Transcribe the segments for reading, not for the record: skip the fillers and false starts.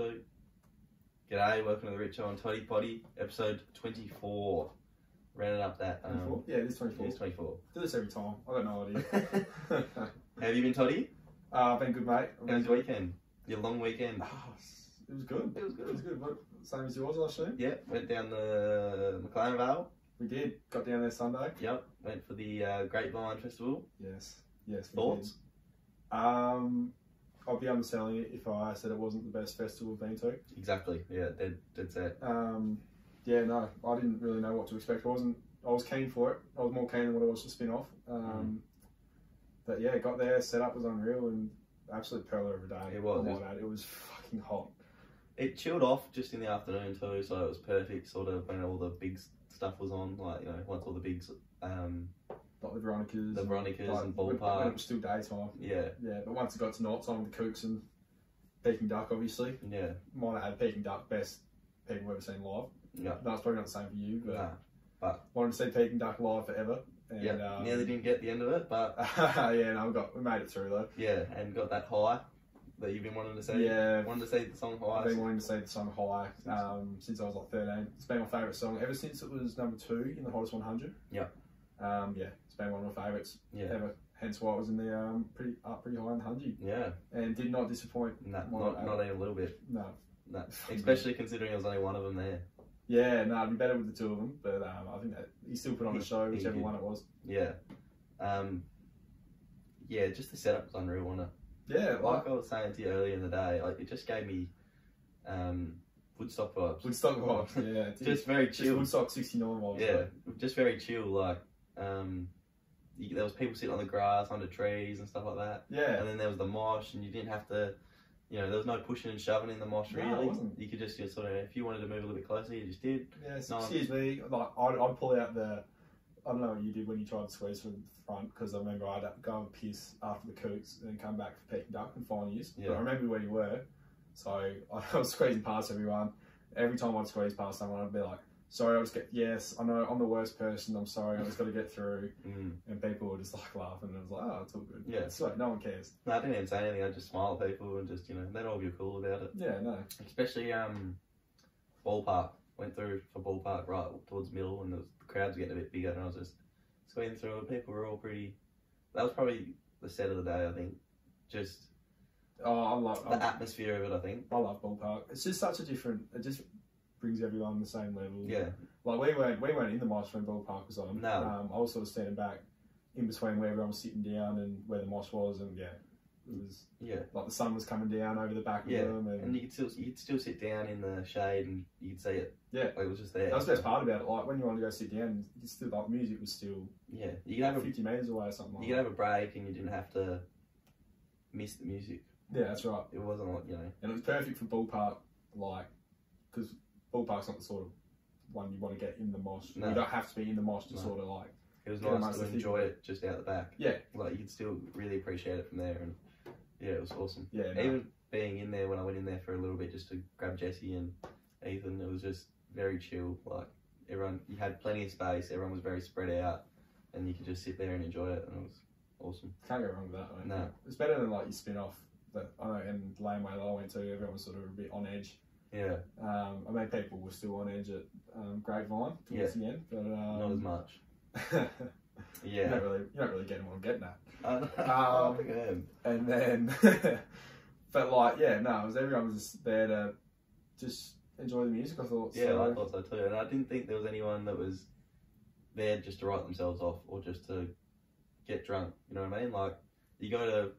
2. G'day, welcome to the Richo Toddy Poddy, episode 24. Rounded up that. 24? Yeah, it is 24. It is 24. Do this every time. I got no idea. How have you been, Toddy? I've been good, mate. How was your weekend? Your long weekend? It was good. It was good. It was good. Same as yours, I assume? Yeah, went down the McLaren Vale. We did. Got down there Sunday. Yep, went for the Grapevine Festival. Yes. Yes, we Thoughts? did. I'd be underselling it if I said it wasn't the best festival we've been to. Exactly, yeah, dead set. Yeah, no, I didn't really know what to expect. I was keen for it. I was more keen than what I was to spin off. But yeah, got there, setup was unreal, and absolute pearl of a day. It was. It was fucking hot. It chilled off just in the afternoon too, so it was perfect sort of when all the big stuff was on, like, you know, once all the big Like the Veronicas. And Ballpark. When it was still daytime. Yeah. Yeah, but once it got to night time with the Kooks and Peking Duck, obviously. Yeah. Might have had Peking Duck, best people we've ever seen live. Yeah. No, it's probably not the same for you, but, Nah, but wanted to see Peking Duck live forever. And, yeah, nearly didn't get the end of it, but yeah, no, we made it through though. yeah, and got that high that you've been wanting to see. Yeah, wanted to see the song High. I've been wanting to see the song High since I was like 13. It's been my favourite song ever since it was number 2 in the Hottest 100. Yeah. Yeah, it's been one of my favourites ever. Hence why it was in the pretty high in the 100. Yeah. And did not disappoint. Nah, not even a little bit. No. Nah. Especially considering there was only one of them there. Yeah, no, it'd be better with the 2 of them, but I think that he still put on a show, whichever one it was. Yeah. Yeah, just the setup was unreal, wasn't it? Yeah, like I was saying to you earlier in the day, like it just gave me Woodstock vibes. Woodstock vibes, yeah. Just very chill. Just Woodstock 69 vibes. Yeah, just very chill. Like, there was people sitting on the grass under trees and stuff like that. Yeah. And then there was the mosh, and you didn't have to, you know, there was no pushing and shoving in the mosh really. No, it wasn't. You could just sort of, if you wanted to move a little bit closer, you just did. Yeah, excuse me, like I'd pull out the, I don't know what you did when you tried to squeeze from the front, because I remember I'd go and piss after the Kooks and then come back for Peking Duck and final years. Yeah. But I remember where you were, so I was squeezing past everyone. Every time I'd squeeze past someone, I'd be like, sorry, yes, I know I'm the worst person, I'm sorry, I just got to get through. And people were just like laughing, and I was like, oh, it's all good. Yeah. It's sweet, no one cares. No, I didn't even say anything, I just smiled at people and just, you know, they'd all be cool about it. Yeah, no. Especially Ballpark, went through for Ballpark right towards the middle, and the crowds were getting a bit bigger, and I was just squeezing through, and people were all pretty, that was probably the set of the day, I think. Just the atmosphere of it, I think. I love Ballpark. It's just such a different, it just brings everyone on the same level. Yeah. Like we weren't in the mosh when Ballpark was on. No. I was sort of standing back in between where everyone was sitting down and where the mosh was, and yeah, it was like the sun was coming down over the back of them, and you could still sit down in the shade and you could see it. Yeah, like, it was just there. That was the best part about it. Like when you wanted to go sit down, you still, like, music was still you could have 50 metres away or something. Like you could have a break and you didn't have to miss the music. Yeah, that's right. It wasn't like, you know, and it was perfect for Ballpark, like, because Ballpark's not the sort of one you want to get in the mosh. No. You don't have to be in the mosh to sort of like. It was nice to enjoy it just out the back. Yeah, like you could still really appreciate it from there, and yeah, it was awesome. Yeah, even being in there when I went in there for a little bit just to grab Jesse and Ethan, it was just very chill. Like everyone, you had plenty of space. Everyone was very spread out, and you could just sit there and enjoy it, and it was awesome. Can't go wrong with that. Right? No, it's better than like your spin off. That I know, and Laneway that I went to, everyone was sort of a bit on edge. Yeah. I mean, people were still on edge at Grapevine towards the end, but not as much. Yeah, you're not really getting what I'm getting at. I think I am. And then, but like, yeah, no, everyone was just there to just enjoy the music. I thought. Yeah, so. I thought so too, and I didn't think there was anyone that was there just to write themselves off or just to get drunk. You know what I mean? Like, you go to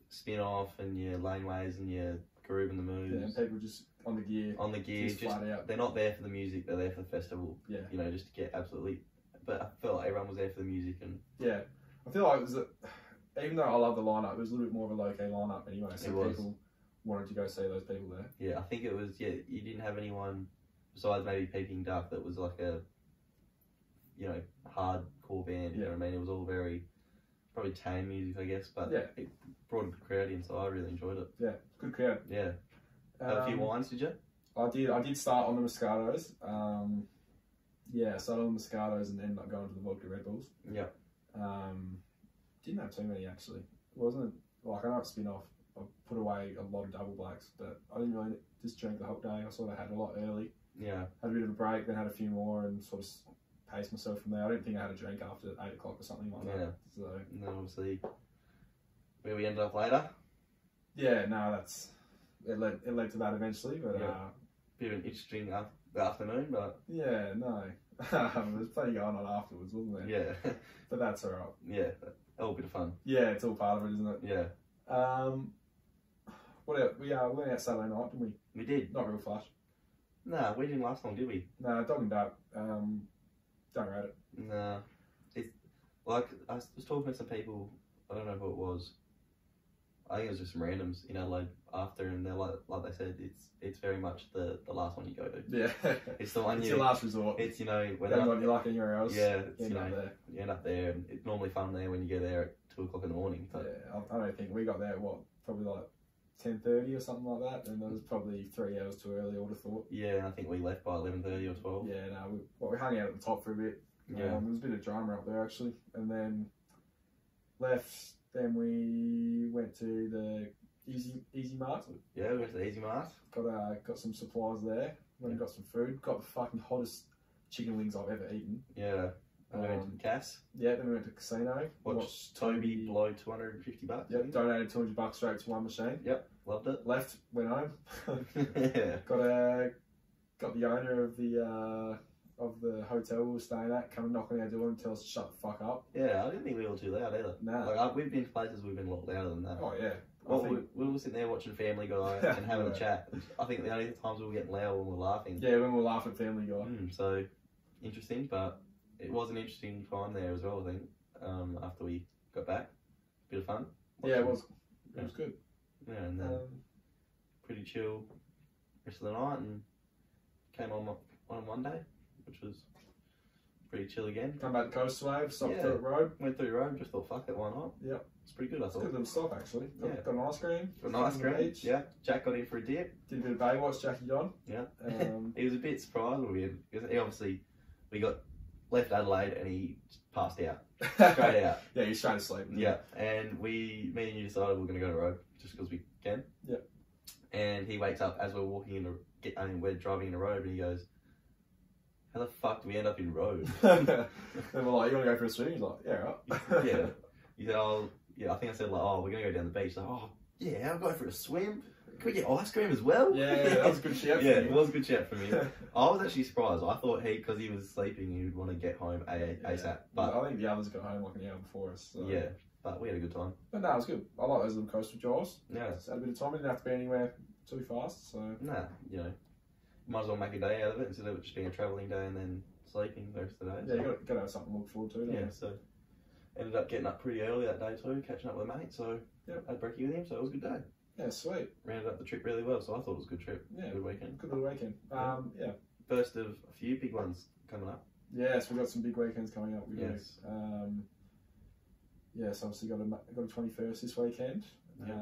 spin off and your laneways and your groove and the moves. Yeah, and people just on the gear. Just flat out. They're not there for the music, they're there for the festival. Yeah. You know, just to get absolutely. But I felt like everyone was there for the music, and yeah, I feel like it was even though I love the lineup, it was a little bit more of a low key lineup anyway. So people wanted to go see those people there. Yeah, I think it was. Yeah, you didn't have anyone besides maybe Peking Duck that was like a, you know, hardcore band. You know what I mean? It was all very probably tame music, I guess, but it brought a good crowd in, so I really enjoyed it. Yeah, good crowd. Yeah. Had a few wines, did you? I did start on the Moscatos. Yeah, I started on the Moscatos and ended up going to the vodka Red Bulls. Yeah. Didn't have too many actually. It wasn't like I know it's spin off. I put away a lot of double blacks, but I didn't really just drank the whole day. I sort of had a lot early. Yeah. Had a bit of a break, then had a few more, and sort of paced myself from there. I don't think I had a drink after 8 o'clock or something like that. So and then obviously where we ended up later. Yeah, no, it led to that eventually, but bit of an interesting afternoon, but yeah, no. There's plenty going on afterwards, wasn't there? yeah. But that's alright. Yeah, all a bit of fun. Yeah, it's all part of it, isn't it? Yeah. What else? We went out Saturday night, didn't we? We did. Not real flash. Nah, we didn't last long, did we? No, dog and duck. Don't rate it. Nah. It's like I was talking to some people, I don't know who it was. I think it was just some randoms in Adelaide after, and they're like they said, it's very much the last one you go to. Yeah. It's the one it's your last resort. It's, you know, when you like anywhere else. Yeah, it's, you know, there. You end up there, and it's normally fun there when you get there at 2 o'clock in the morning. So. Yeah, I don't think we got there at probably like 10:30 or something like that, and it was probably 3 hours too early, I would have thought. Yeah, I think we left by 11:30 or 12. Yeah, no, we hung out at the top for a bit. Yeah. There was a bit of drama up there actually, and then left. Then we went to the Easy Mart. Yeah, we went to the Easy Mart. Got some supplies there. Went and got some food. Got the fucking hottest chicken wings I've ever eaten. Yeah. And we went to Cass. Yeah, then we went to casino. Watched Toby blow $250. Yep, donated $200 straight to one machine. Yep, loved it. Left, went home. Yeah. Got the owner of the hotel we were staying at come and knock on our door and tell us to shut the fuck up. Yeah, I didn't think we were too loud either. Nah. Like we've been to places we've been a lot louder than that. Oh yeah. Well, we were sitting there watching Family Guy and having a chat. I think the only times we were getting loud when we were laughing. Yeah, when we were laughing at Family Guy. So interesting, but it was an interesting time there as well, I think, after we got back. Bit of fun. Yeah, it was. It was good. Yeah, and then pretty chill rest of the night, and came on Monday, which was pretty chill again. Come back to Coast Wave, stopped through the road. Went through the road, just thought, fuck it, why not? Yep. It's pretty good, I thought. Good little stop actually. Got an ice cream. Got an ice cream, yeah. Jack got in for a dip. Did a bit of Baywatch, Jackie John. Yeah. He was a bit surprised when we got left Adelaide and he passed out. Straight out. Yeah, he's trying to sleep. Yeah. And me and you decided we're going to go to the road just because we can. Yeah. And he wakes up as we're walking we're driving in the road, and he goes, how the fuck do we end up in road? And we're like, you want to go for a swim? He's like, yeah, right. Yeah. He said, oh, yeah, I think I said, like, oh, we're going to go down the beach. Like, oh, yeah, I'll go for a swim. Can we get ice cream as well? Yeah, that was a good shout. Yeah, it was a good shout for me. I was actually surprised. I thought because he was sleeping, he would want to get home ASAP. But I think the others got home like an hour before us. So. Yeah, but we had a good time. But no, it was good. I like those little coastal drives. Yeah. Just had a bit of time. We didn't have to be anywhere too fast. So. Nah, you know, might as well make a day out of it instead of it just being a travelling day and then sleeping the rest of the day. Yeah, you got to have something to look forward to. Yeah, so ended up getting up pretty early that day too, catching up with a mate. So I had brekkie with him, so it was a good day. Yeah, sweet. Rounded up the trip really well, so I thought it was a good trip. Yeah, good weekend. Good little weekend. Yeah. First of a few big ones coming up. Yes, we've got some big weekends coming up. We yes. do. Yes, obviously got a 21st this weekend. Yep.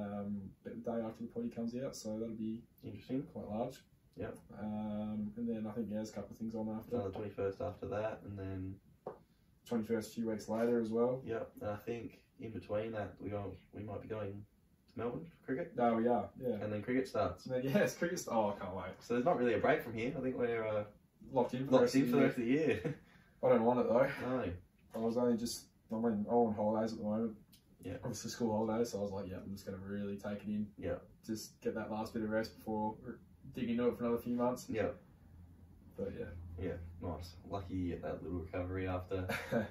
The day after the potty comes out, so that'll be interesting. Quite large. Yep. And then I think there's a couple of things on after. The 21st after that, and then 21st a few weeks later as well. Yep. And I think in between that we might be going to Melbourne for cricket. No, we are. Yeah. And then cricket starts. And then, yes, cricket. Oh, I can't wait. So there's not really a break from here. I think we're locked in for the rest of the year. I don't want it though. No. I was only just. I'm on holidays at the moment. Yeah. Obviously school holidays, so I was like, yeah, I'm just going to really take it in. Yeah. Just get that last bit of rest before digging into it for another few months. Yeah. But yeah. Yeah, nice. Lucky you get that little recovery after a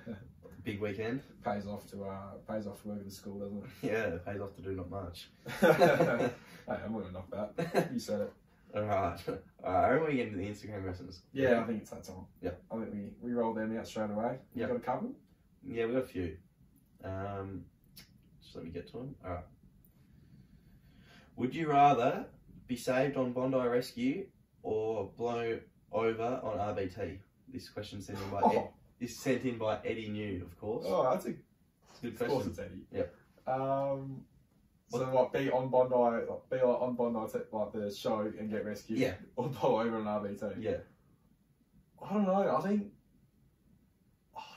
big weekend. Pays off to work at the school, doesn't it? Yeah, it pays off to do not much. Hey, I'm going to knock that. You said it. Alright. I reckon we get into the Instagram lessons. Yeah, I think it's that time. Yeah. I think we rolled them out straight away. You got a couple? Yeah, we got a few. Just let me get to them. Alright. Would you rather be saved on Bondi Rescue or blown over on RBT? This question sent in by Eddie New, of course. Oh, that's a good question. Of course it's Eddie. Yep. So what? Be on Bondi, on Bondi, like the show and get rescued. Yeah. Or blow over on RBT. Yeah. I don't know. I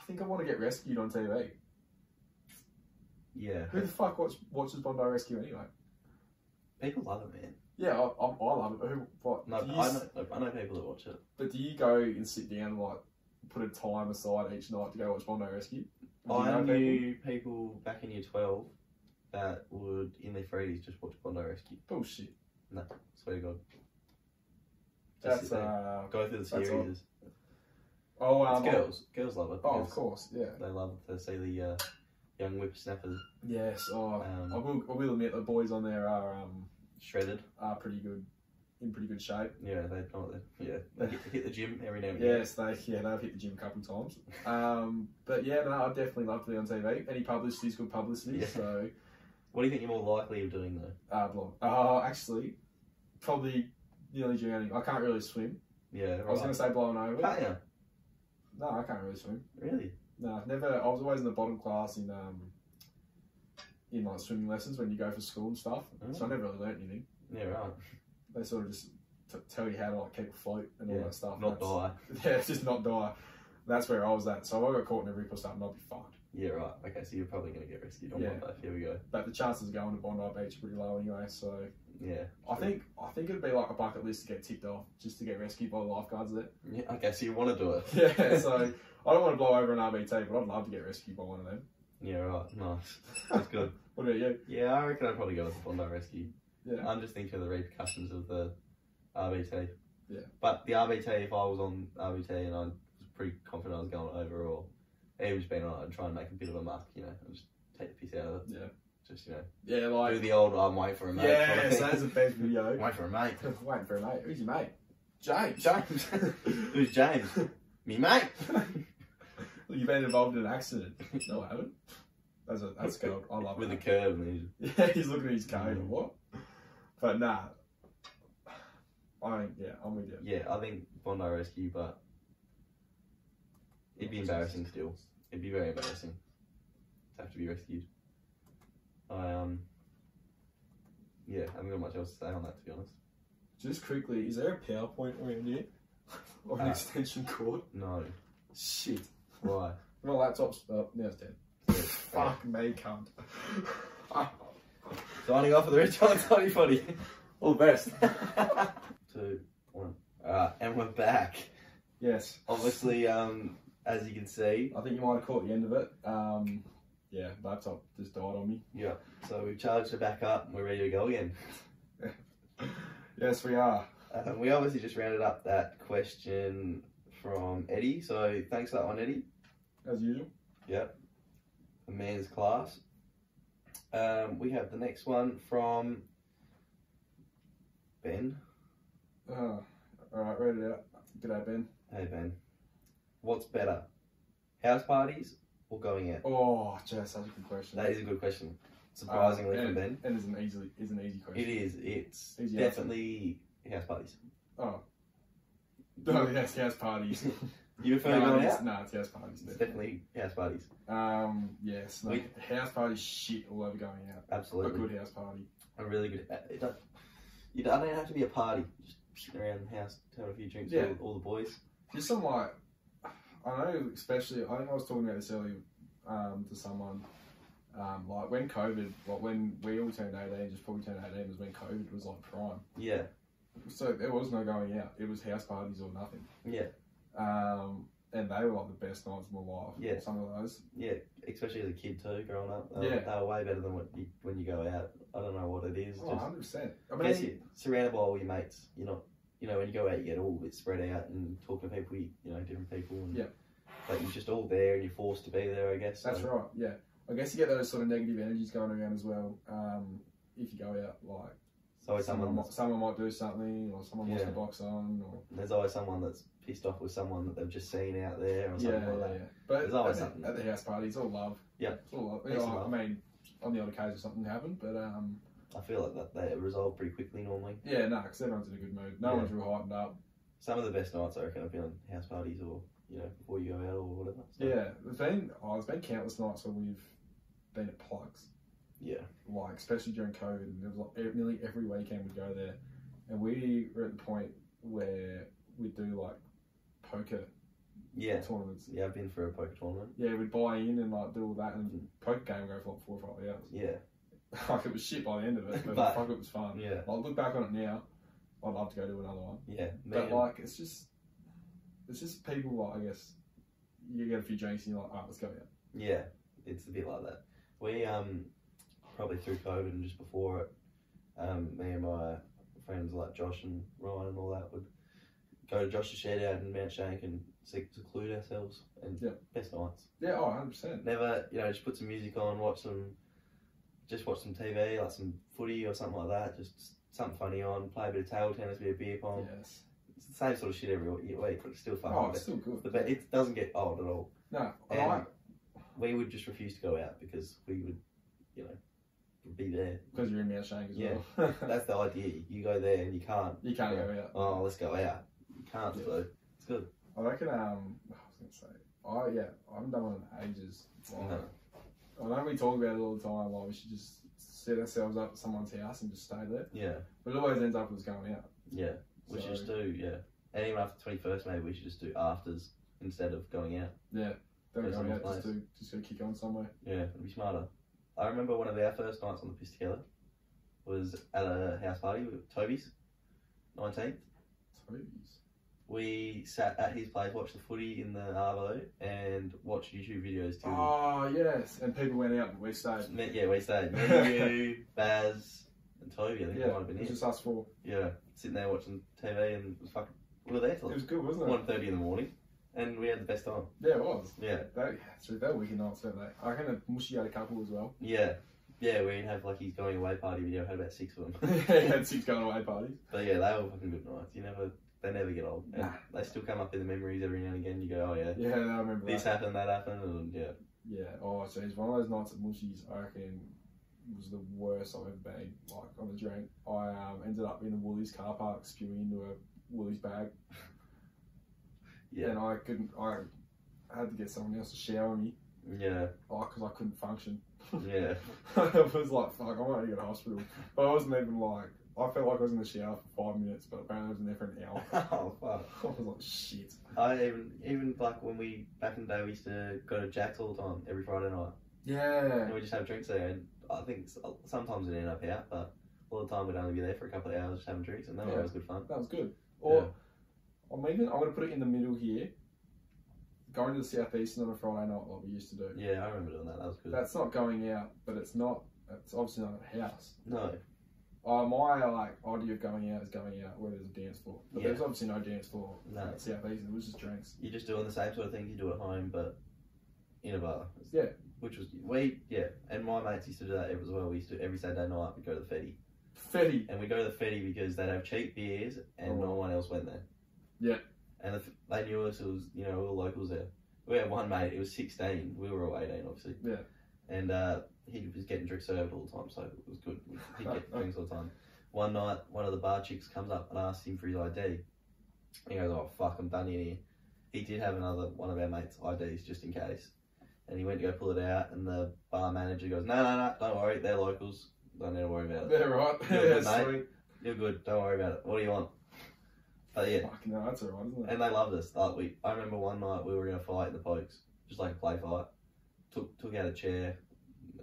think I want to get rescued on TV. Yeah. Who the fuck watches Bondi Rescue anyway? People love it, man. Yeah, I love it. But what? No, I know people that watch it. But do you go and sit down and like put a time aside each night to go watch Bondi Rescue? I knew people back in year 12 that would, in their freeze, just watch Bondi Rescue. Bullshit. No, swear to God. That's go through the series. Oh, it's girls love it. Oh, of course, yeah. They love to see the young whippersnappers. Yes. Oh, I will admit the boys on there are shredded. Are pretty good, in pretty good shape. Yeah, they hit the gym every now and then. Yes, they've hit the gym a couple of times. But yeah, no, I'd definitely love to be on TV. Any publicity is good publicity. Yeah. So, what do you think you're more likely of doing though? Blonde. Actually, probably nearly drowning. I can't really swim. Yeah, right. I was going to say blowing over. Can't you? No, I can't really swim. Really? No, never. I was always in the bottom class in like swimming lessons when you go for school and stuff. So I never really learnt anything. Yeah, right. They sort of just tell you how to like keep afloat and all that stuff. Not die. Yeah, just not die. That's where I was at. So if I got caught in a rip or something, I'd be fucked. Yeah, right. Okay, so you're probably going to get rescued on one day. Here we go. But the chances of going to Bondi Beach are pretty low anyway. So yeah, I think it'd be like a bucket list to get ticked off just to get rescued by the lifeguards there. Yeah. Okay, so you want to do it? Yeah. So I don't want to blow over an RBT, but I'd love to get rescued by one of them. Yeah, right. Nice. That's good. What about you? Yeah, I reckon I'd probably go with the Bondi Rescue. Yeah. I'm just thinking of the repercussions of the RBT. Yeah. But the RBT, if I was on RBT and I was pretty confident I was going over, or he was being on it and trying to make a bit of a muck, and just take the piss out of it. Yeah. Just, yeah, like do the old I'm waiting for a mate. Yeah, so that's the best video. Waiting for a mate. Waiting for a mate. Who's your mate? James. Who's James? Me mate. Well, you've been involved in an accident. No, I haven't. That's good. I love it. With a curve. And yeah, he's looking at his code or what? But nah. I'm with you. Yeah, I think Bondi Rescue, but it'd be embarrassing still. It'd be very embarrassing to have to be rescued. I haven't got much else to say on that, to be honest. Just quickly, is there a PowerPoint around here? Or an extension cord? No. Shit. Why? My laptop's now it's dead. Fuck me, cunt. Signing off for the Richo Toddy Poddy. All the best. 2, 1. Alright, and we're back. Yes. Obviously, as you can see, I think you might have caught the end of it. Yeah, laptop just died on me. Yeah, so we've charged it back up and we're ready to go again. Yes, we are. We obviously just rounded up that question from Eddie, so thanks for that one, Eddie. As usual. Yep. A man's class. We have the next one from Ben. Alright, read it out. G'day, Ben. Hey, Ben. What's better, house parties or going out? Oh, just such a good question. That is a good question. Surprisingly from Ben. And it's an easy question. It is. It's definitely house parties. Oh. No, yes, house parties. You prefer going out? No, it's house parties. It's definitely house parties. Yes. No, house parties shit all over going out. Absolutely. A good house party. A really good. You don't have to be a party. Just sitting around the house, having a few drinks with all the boys. Just some like, I know, especially, I think I was talking about this earlier to someone, like when COVID, like when we all turned 18, just probably turned 18 was when COVID was like prime. Yeah. So there was no going out. It was house parties or nothing. Yeah. And they were like the best nights of my life. Yeah. Some of those. Yeah, especially as a kid too, growing up. They were way better than when you go out. I don't know what it is. Oh, 100%. I mean, guess you're surrounded by all your mates. You're not, when you go out, you get all a bit spread out and talking to people, different people. And, but you're just all there and you're forced to be there, I guess. That's right, yeah. I guess you get those sort of negative energies going around as well. If you go out, like, so someone might do something, or someone wants to box on, or there's always someone that's pissed off with someone that they've just seen out there, or something like that. Yeah. But there's always something at the house party. It's all love. Yeah, it's all love. I mean, on the odd occasion something happened, but I feel like that they resolve pretty quickly normally. Yeah, no, because everyone's in a good mood. No one's real heightened up. Some of the best nights I reckon have been on house parties, or before you go out or whatever. So. Yeah, there's been countless nights where we've been at plugs. Yeah. Like, especially during COVID, and there was like nearly every weekend we'd go there, and we were at the point where we'd do like poker tournaments. Yeah, I've been for a poker tournament. Yeah, we'd buy in and like do all that, and poker game would go for like 4 or 5 hours. Yeah. Like, it was shit by the end of it, but fuck, it was fun. Yeah. Like, look back on it now, I'd love to go to another one. Yeah. But like, it's just people, like, I guess, you get a few drinks and you're like, alright, let's go out. Yeah, it's a bit like that. We, probably through COVID and just before it, me and my friends like Josh and Ryan and all that would go to Josh's shed out in Mount Shank and seclude ourselves, and best nights. Yeah, 100%. Never, just put some music on, watch some TV, like some footy or something like that, just something funny on, play a bit of table tennis, a bit of beer pong. Yes. It's the same sort of shit every week, but it's still fun. Oh, it's still good. But it doesn't get old at all. No, and we would just refuse to go out because we would, be there. Because you're in Mount Shank as well. That's the idea. You go there and you can't. You can't go out. Oh, let's go out. You can't, so it's good. I reckon, I was going to say, I haven't done one in ages. Like, No. I know we talk about it all the time, like we should just set ourselves up at someone's house and just stay there. Yeah. But it always ends up with us going out. Yeah. We should just do, and even after 21st, maybe we should just do afters instead of going out. Yeah. Don't go out, place. just go kick on somewhere. Yeah, it'd be smarter. I remember one of our first nights on the piss together was at a house party with Toby's, 19th. Toby's? We sat at his place, watched the footy in the Arvo, and watched YouTube videos too. Oh, yes. And people went out and we stayed. Yeah, we stayed. Me, you, Baz, and Toby, I think it might have been it was just us four. Yeah, sitting there watching TV, and it was fucking, we were there till it was good, wasn't it? 1:30 in the morning, and we had the best time. Yeah, it was. Yeah. They were wicked nights, weren't they? I reckon Mushy had a couple as well. Yeah. Yeah, we'd have like his going away party video, had about 6 of them. He had 6 going away parties. But yeah, they were fucking good nights. They never get old. And they still come up in the memories every now and again. You go, oh yeah. Yeah, I remember this happened, that happened, and yeah. Yeah, oh, jeez. One of those nights at Mushy's, I reckon, was the worst I've ever been, like, on a drink. I ended up in a Woolies car park spewing into a Woolies bag. Yeah. And I had to get someone else to shower me. Yeah. Oh, because I couldn't function. Yeah. I was like, fuck, I might need to go to hospital. But I wasn't even like, I felt like I was in the shower for 5 minutes, but apparently I was in there for an hour. Oh, fuck. I was like, shit. I even like when back in the day, we used to go to Jack's all the time, every Friday night. Yeah. And we just have drinks there, and I think sometimes we'd end up out, but all the time we'd only be there for a couple of hours just having drinks, and that was always good fun. That was good. Or, I'm going to put it in the middle here. Going to the Southeastern on a Friday night like we used to do. Yeah, I remember doing that. That was good. That's not going out, but it's obviously not a house. No. My idea of going out is going out where there's a dance floor. But there's obviously no dance floor at Southeastern. It was just drinks. You're just doing the same sort of things you do at home, but in a bar. Yeah. Which was, and my mates used to do that as well. We used to, every Saturday night, we'd go to the Fetty. Fetty? And we'd go to the Fetty because they'd have cheap beers and no one else went there. Yeah. And they knew us, it was, we were locals there. We had one mate, he was 16, we were all 18 obviously. Yeah. And he was getting drinks served all the time, so it was good. He'd get drinks all the time. One night, one of the bar chicks comes up and asks him for his ID. He goes, oh fuck, I'm done in here. He did have one of our mates' IDs just in case. And he went to go pull it out, and the bar manager goes, no, don't worry, they're locals. Don't need to worry about it. They're right. You're good, mate. Sweet. You're good, don't worry about it. What do you want? But yeah. Fucking no, that's alright, isn't it? And they loved us. I remember one night we were going to fight in the Pokes, just like a play fight. Took out a chair.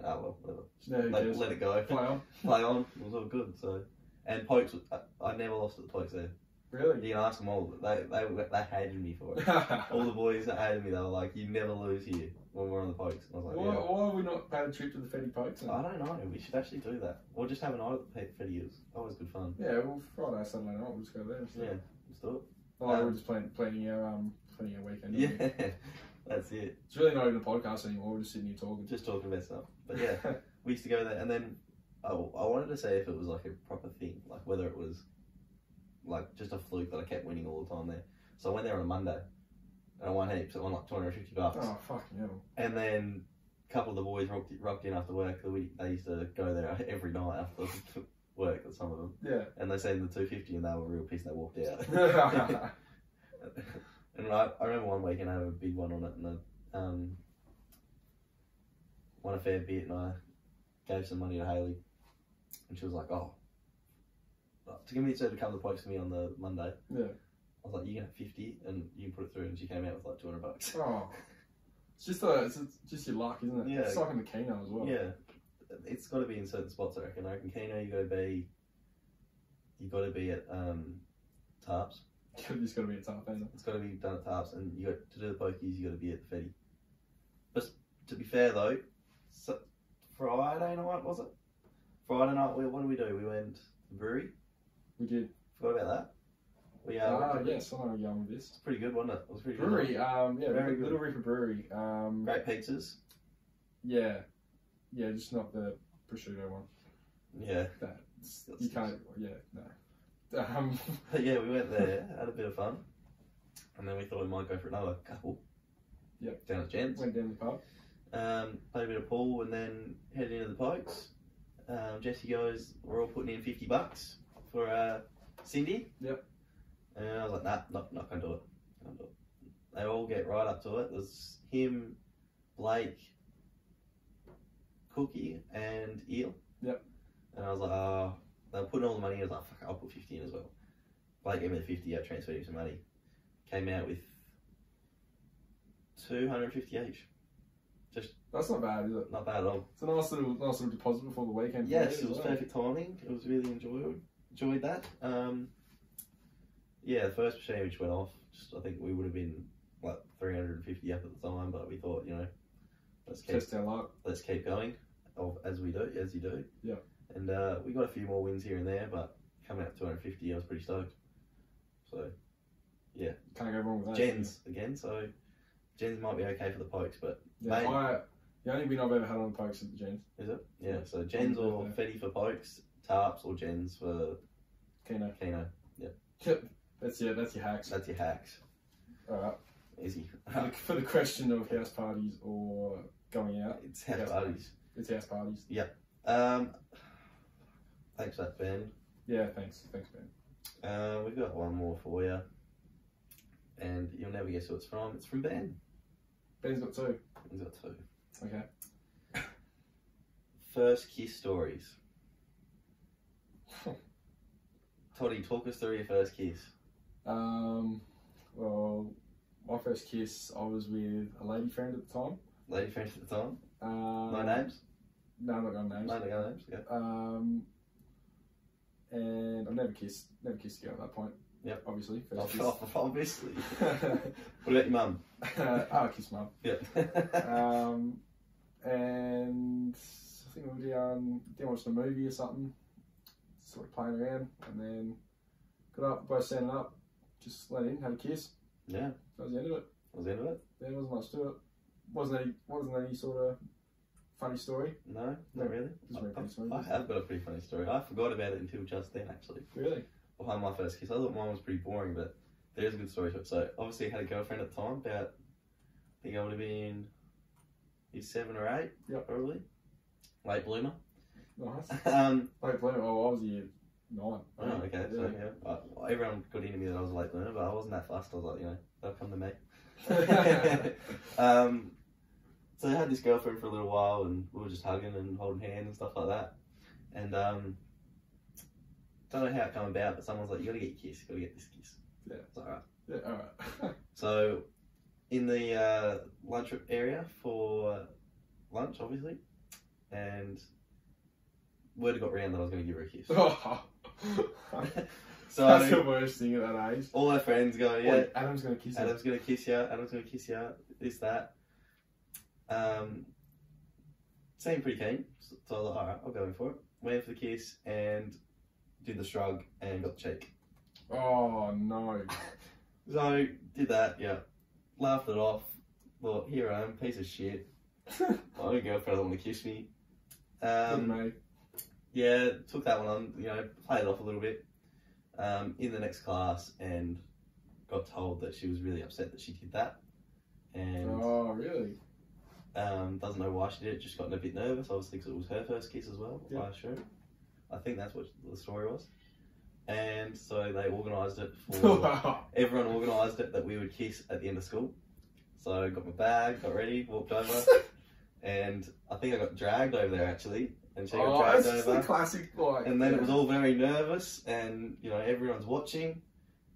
Oh well, whatever. Let it go. Play on. Play on. It was all good. So, and Pokes, I never lost at the Pokes there. Really? You can ask them all. They hated me for it. All the boys that hated me, they were like, "You never lose here when we're on the Pokes." And I was like, why have we not paid a trip to the Fetty Pokes? I don't know. We should actually do that, or just have a night at the Fetty. It's always good fun. Yeah, well, Friday, Saturday night, we'll just go there. Yeah, let's do it. We're just planning our weekend. Yeah, that's it. It's really not even a podcast anymore. We're just sitting here talking. Just talking about stuff. But yeah, we used to go there, and then I wanted to say if it was like a proper thing, like whether it was like just a fluke that I kept winning all the time there. So I went there on a Monday, and I won heaps. I won like $250. Oh fucking hell! And then a couple of the boys rocked in after work. They used to go there every night after work. Some of them. Yeah. And they seen the $250, and they were real pissed. They walked out. And I remember one weekend I had a big one on it, and I won a fair bit, and I gave some money to Hayley, and she was like, "Oh, to give me to come to the Pokes for me on the Monday." Yeah. I was like, "You can have 50, and you can put it through," and she came out with like $200. Oh, it's just your luck, isn't it? Yeah. It's like in the Keno as well. Yeah, it's got to be in certain spots. I reckon. Keno, you got to be at Tarps. You just got to be a tough, hasn't it? It's got to be done at Tarps, and you got to do the pokies. You got to be at the Fetty. But to be fair though, Friday night was it? Friday night. What did we do? We went to the brewery. We did. Forgot about that. We yes, I know where you're going with this. It's pretty good, wasn't it? It was pretty brewery, good. yeah, Very good. Little Reaper Brewery. Great pizzas. Yeah, just not the prosciutto one. Yeah. You can't. Yeah, no. But yeah, we went there, had a bit of fun, and then we thought we might go for another couple. Yep. Down at Jen's. Went down the pub. Played a bit of pool, and then headed into the Pokes. Jesse goes, we're all putting in $50 for Cindy. Yep. And I was like, nah, not gonna do it. They all get right up to it. There's him, Blake, Cookie, and Eel. Yep. And I was like, oh, they were putting all the money in. I was like, fuck, I'll put 50 in as well. Blake gave me the 50, I transferred him some money. Came out with 250 each. That's not bad, is it? Not bad at all. It's a nice little deposit before the weekend. Yes, it was perfect timing. It was really enjoyed that. Yeah, the first percentage went off. I think we would have been like 350 up at the time, but we thought, let's test our luck. Let's keep going, as you do. Yeah. And we got a few more wins here and there, but coming out 250, I was pretty stoked. So, yeah. Can't go wrong with that. Gens again, so Gens might be okay for the Pokes, but the only win I've ever had on the Pokes is the Gens. Is it? Yeah. So Gens or Fetty for Pokes, Tarps or Gens for Keno. Yep. That's your hacks. That's your hacks. Alright. Easy. For the question of house parties or going out. It's house parties. It's house parties. Yep. Thanks for that, Ben. Yeah, thanks. Thanks, Ben. We've got one more for you. And you'll never guess who it's from. It's from Ben. Ben's got two. He's got two. Okay. First kiss stories. Toddy, talk us through your first kiss. Well, my first kiss, I was with a lady friend at the time. Lady friend at the time? No names? No, I'm not going names. No, no names, yeah. And I've never kissed a girl at that point. Yep. Obviously. First kiss. Obviously. What about your mum? I kissed mum. Yep. And I think we were down watching a movie or something, sort of playing around, and then got up, both standing up, just let in, had a kiss. Yeah. That was the end of it. That was the end of it? There wasn't much to it. Wasn't any sort of funny story. No, not really. I have got a pretty funny story. I forgot about it until just then, actually. Really? Behind my first kiss. I thought mine was pretty boring, but there's a good story to it. So, obviously, I had a girlfriend at the time, about, I think I would have been 7 or 8, yep. Probably. Late bloomer. Nice. Late bloomer. Oh, I was year 9. Oh, okay. Yeah. So yeah, everyone got into me that I was a late bloomer, but I wasn't that fussed. I was like, they'll come to me. So I had this girlfriend for a little while, and we were just hugging and holding hands and stuff like that. And don't know how it came about, but someone's like, "You gotta get your kiss. You gotta get this kiss." Yeah. It's alright. Yeah. Alright. So in the lunch area for lunch, obviously, and word got round that I was going to give her a kiss. So that's the worst thing at that age. All her friends go, yeah. Wait, Adam's going to kiss you. Adam's going to kiss you. Adam's going to kiss you. This, that. Seemed pretty keen. So I was like, alright, I'll go in for it. Went in for the kiss and did the shrug and got the cheek. Oh, no. So, did that, yeah. Laughed it off. Thought, here I am, piece of shit. My own girlfriend doesn't want to kiss me. Yeah, took that one on, played it off a little bit. In the next class, and got told that she was really upset that she did that. And oh, really? Doesn't know why she did it, just gotten a bit nervous, obviously, because it was her first kiss as well, I assume. I think that's what the story was. And so they organised it for, everyone organised it that we would kiss at the end of school. So I got my bag, got ready, walked over, and I think I got dragged over there actually. And she got dragged over. The classic, and then it was all very nervous, and everyone's watching.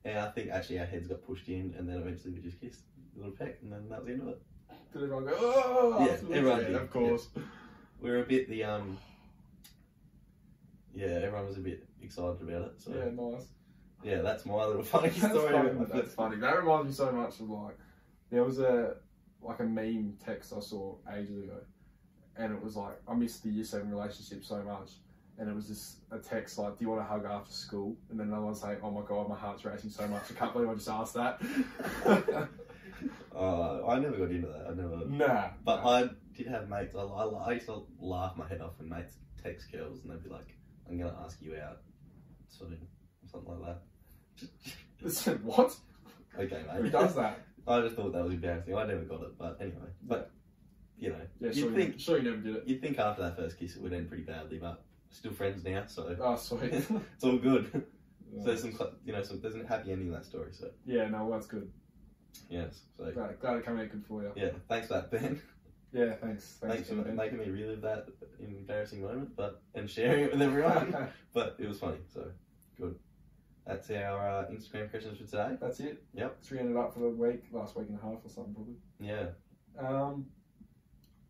And I think actually our heads got pushed in, and then eventually we just kissed a little peck, and then that was the end of it. Did everyone go, oh? Yeah, everyone did. Of course. we were a bit yeah, everyone was a bit excited about it. So Yeah, nice. yeah, that's my little funny That's story. funny. That's funny. That reminds me so much of like there was a meme text I saw ages ago, and it was like I missed the Year 7 relationship so much, and it was just a text like, "Do you want a hug after school?" And then another one saying, "Oh my god, my heart's racing so much. I can't believe I just asked that." I never got into that. I never. Nah. But I did have mates. I used to laugh my head off when mates text girls and they'd be like, "I'm gonna ask you out soon," or something like that. Listen, what? Okay, mate. Who does that? I just thought that was embarrassing. I never got it, but anyway. But you know, Yeah, sure you never did it. you'd think after that first kiss it would end pretty badly, but still friends now, so Oh, sweet. it's all good. Yeah. So there's some, there's a happy ending in that story. So Yeah, no, well, that's good. yes, so Glad it came out good for you. yeah, thanks for that, Ben. Yeah, thanks. Thanks for Ben. making me relive that embarrassing moment, and sharing it with everyone. But it was funny, so good. That's our Instagram questions for today. That's it. Yep. 300 up for the week, last week and a half or something probably. Yeah.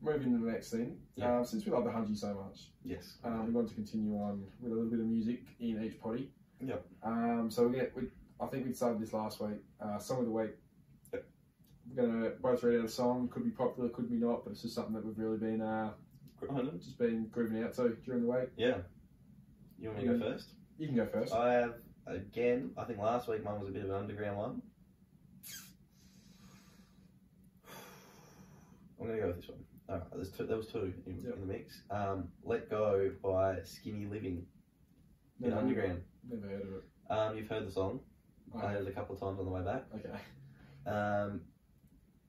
Moving to the next thing. Yeah. Since we love the Hungy so much, Yes. we want to continue on with a little bit of music in each potty. Yep. So I think we started this last week. Song of the week. Yep. We're gonna both read out a song. Could be popular, could be not, but it's just something that we've really been just been grooving out to during the week. Yeah. You want me to go first? You can go first. I have, again, I think last week mine was a bit of an underground one. I'm going to go with this one. Alright, there was two in the mix. Let Go by Skinny Living in Underground. Never heard of it. You've heard the song. I heard it a couple of times on the way back. Okay.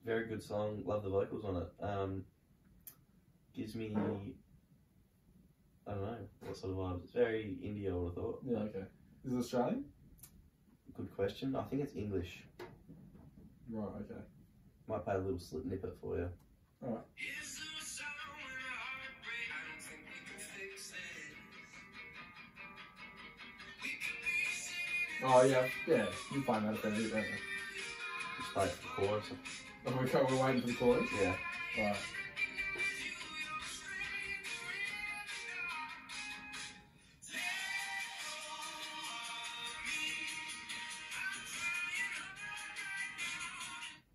Very good song. Love the vocals on it. Gives me, I don't know, what sort of vibes. It's very indie, I would have thought. Yeah, okay. Is it Australian? Good question. I think it's English. Right, okay. Might play a little snippet for you. Alright. Oh yeah, you find that a fair bit, don't you? Just play it for the chorus. Oh, we're waiting for the chorus? Yeah. Right.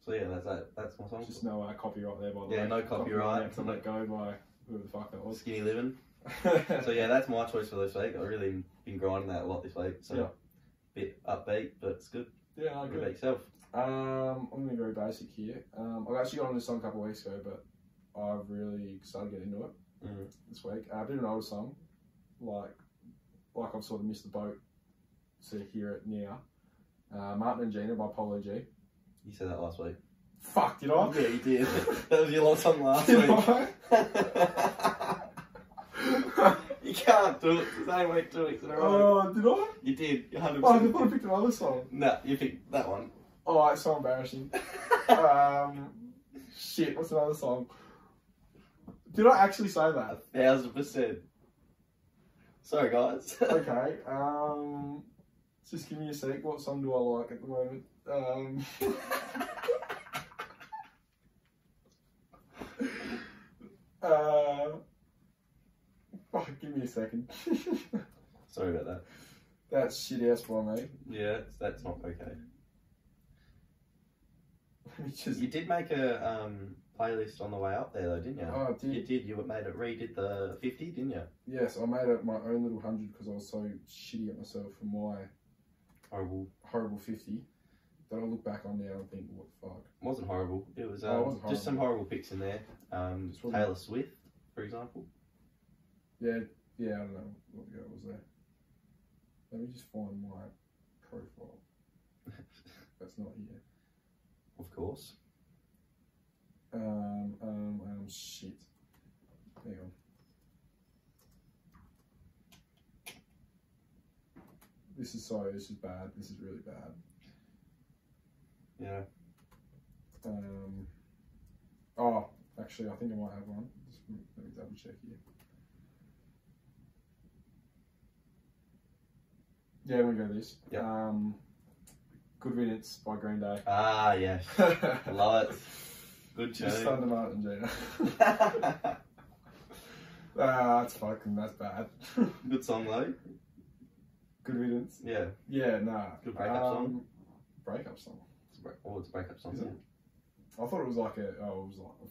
So yeah, that's my song. Just no copyright there, by the way. Yeah, no copyright. To let go by whoever the fuck that was. Skinny Living. So yeah, that's my choice for this week. I've really been grinding that a lot this week. So yeah. Bit upbeat, but it's good. Yeah, no, What good. about yourself? I'm going to be very basic here. I've actually got on this song a couple of weeks ago, but I've really started getting into it this week. A bit of an older song, like I've sort of missed the boat to hear it now. Martin and Gina by Polo G. You said that last week. Fuck, did I? Yeah, you did. That was your last song last Did week. I? You can't do it. It's only week 2 weeks in a row. Oh, did I? You did. 100%. Oh, I thought I picked another song. No, you picked that one. Oh, it's so embarrassing. Shit, what's another song? Did I actually say that? 1000%. Sorry, guys. Okay, just give me a sec. What song do I like at the moment? Give me a second. Sorry about that. That's shit ass by me. Yeah, that's not okay. Just... You did make a playlist on the way up there, though, didn't you? Oh, I did. You did. You redid the 50, didn't you? Yes, I made it my own little 100 because I was so shitty at myself for my horrible 50 that I look back on now and think, what the fuck? It wasn't horrible. It was, wasn't just some horrible. horrible picks in there. Taylor Swift, for example. Yeah, I don't know what the girl was there. Let me just find my profile. That's not here. Of course. Shit. Hang on. This is bad. This is really bad. Yeah. Oh, actually, I think I might have one. Just let me double check here. Yeah, we'll go this. Yep. Good Riddance by Green Day. Ah, yes. Love it. Good tune. Just under Martin Gina. That's bad. Good song though. Good riddance. Yeah. Yeah, nah. Good breakup song. Breakup song. It's a breakup song. Is it? I thought it was like a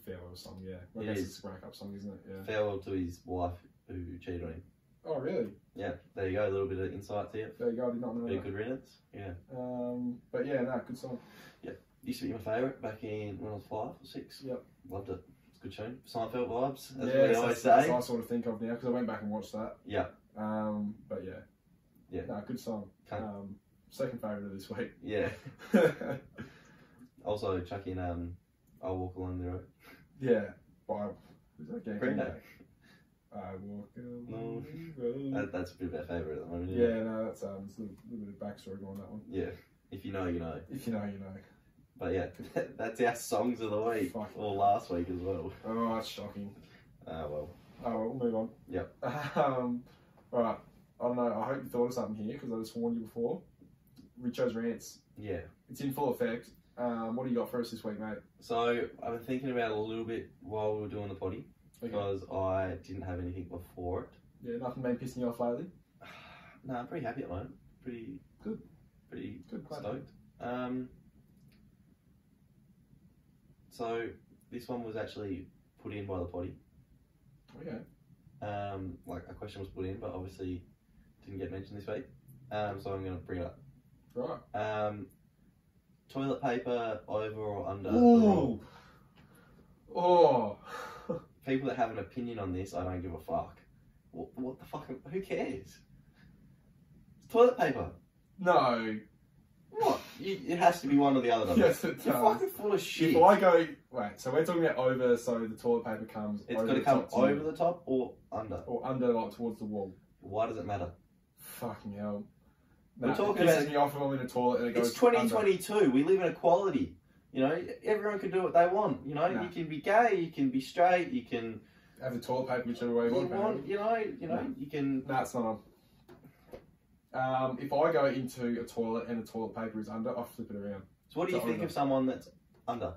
farewell song. Yeah, I guess it's a breakup song, isn't it? Yeah. Farewell to his wife who cheated on him. Oh really? Yeah. There you go. A little bit of insight to you. There you go. I did not know Bit that. of good riddance. Yeah. But yeah, no, good song. Used to be my favourite back in when I was 5 or 6. Yep. Loved it. It's a good tune. Seinfeld vibes. That's Yeah, what we always say. that's what I sort of think of now because I went back and watched that. Yeah. But yeah. Yeah. No, good song. Second favourite of this week. Yeah. Also, chuck in I'll Walk Along the Road. Yeah. By who's that again? Green Day. I walk along the road. That's a bit of our favourite at the moment. Yeah, no, that's there's a little bit of backstory on that one. Yeah. If you know, you know. If you know, you know. But yeah, that's our songs of the week. Fuck. Or last week as well. Oh, that's shocking. Well. Oh, well, we'll move on. Yep. Alright. I don't know, I hope you thought of something here because I just warned you before. Richo's rants. Yeah. It's in full effect. What do you got for us this week, mate? So, I've been thinking about it a little bit while we were doing the potty. Okay. Because I didn't have anything before it. Yeah, nothing been pissing you off lately? No, I'm pretty happy at the moment. Pretty good. Pretty good. Stoked. So this one was actually put in by the potty. Okay. Like a question was put in, but obviously didn't get mentioned this week. So I'm going to bring it up. Right. Toilet paper over or under? Ooh. Oh. People that have an opinion on this, I don't give a fuck. What the fuck? Who cares? It's toilet paper. No. What? It has to be one or the other. Doesn't Yes, it? it does. You're fucking full of shit. If I go, wait, so we're talking about over, so the toilet paper comes. It's over got to the come top over the top or under. or under, like towards the wall. Why does it matter? Fucking hell. We're Nah, talking it pisses about- me off when I'm in a toilet and it goes It's 2022. We live in equality. You know, everyone can do what they want. You know, Nah. you can be gay, you can be straight, you can. Have the toilet paper whichever way you You want. want, you know, Nah. you can. No, it's not on. If I go into a toilet and the toilet paper is under, I flip it around. So, what do you think of someone that's under?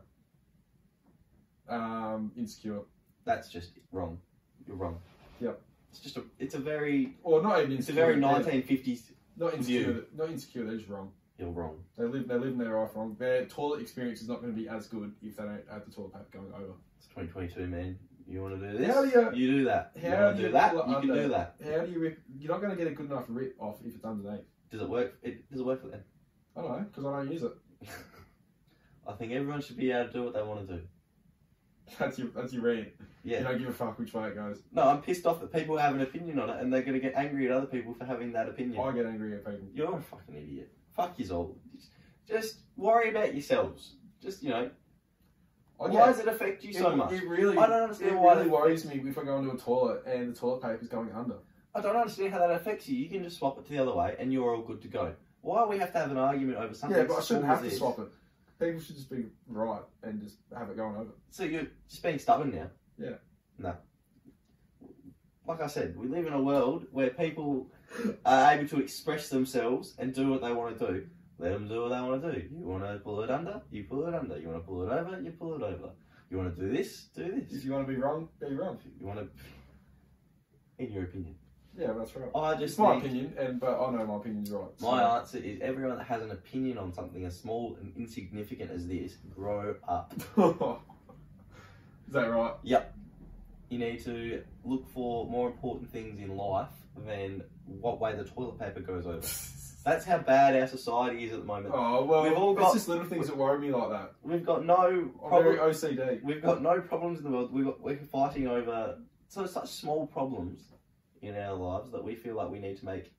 Insecure. That's just wrong. You're wrong. Yep. It's a very. Or not even It's a insecure. very 1950s. Not insecure. view. Not insecure. They're just wrong. You're wrong. They live in their life wrong. Their toilet experience is not going to be as good if they don't have the toilet paper going over. It's 2022, man. You want to do this? How do you do that. You how want do to you do that? pull it You can under? do that. How do you rip? You're not going to get a good enough rip off if it's underneath. Does it work? Does it work for them? I don't know because I don't use it. I think everyone should be able to do what they want to do. That's your rant. Yeah. You don't give a fuck which way it goes. No, I'm pissed off that people have an opinion on it and they're going to get angry at other people for having that opinion. I get angry at people. You're a fucking idiot. Fuck you all. Just worry about yourselves. Just, you know. Why does it affect you so much? It really, I don't understand it why really that- worries me if I go into a toilet and the toilet paper is going under. I don't understand how that affects you. You can just swap it to the other way and you're all good to go. Why do we have to have an argument over something? Yeah, but I shouldn't small have as to this? swap it. People should just be right and just have it going over. So you're just being stubborn now? Yeah. No. Like I said, we live in a world where people are able to express themselves and do what they want to do. Let them do what they want to do. You want to pull it under, you pull it under. You want to pull it over, you pull it over. You want to do this, do If this. you want to be wrong, be wrong. You want to, in your opinion. Yeah, that's right. I just It's my think opinion, but I know my opinion's right. my answer is everyone that has an opinion on something as small and insignificant as this, grow up. Is that right? Yep. You need to look for more important things in life than what way the toilet paper goes over. That's how bad our society is at the moment. Oh well, We've all it's got- just little things that worry me like that. We've got no I'm very problem. OCD. We've got no problems in the world. We're fighting over such small problems in our lives that we feel like we need to make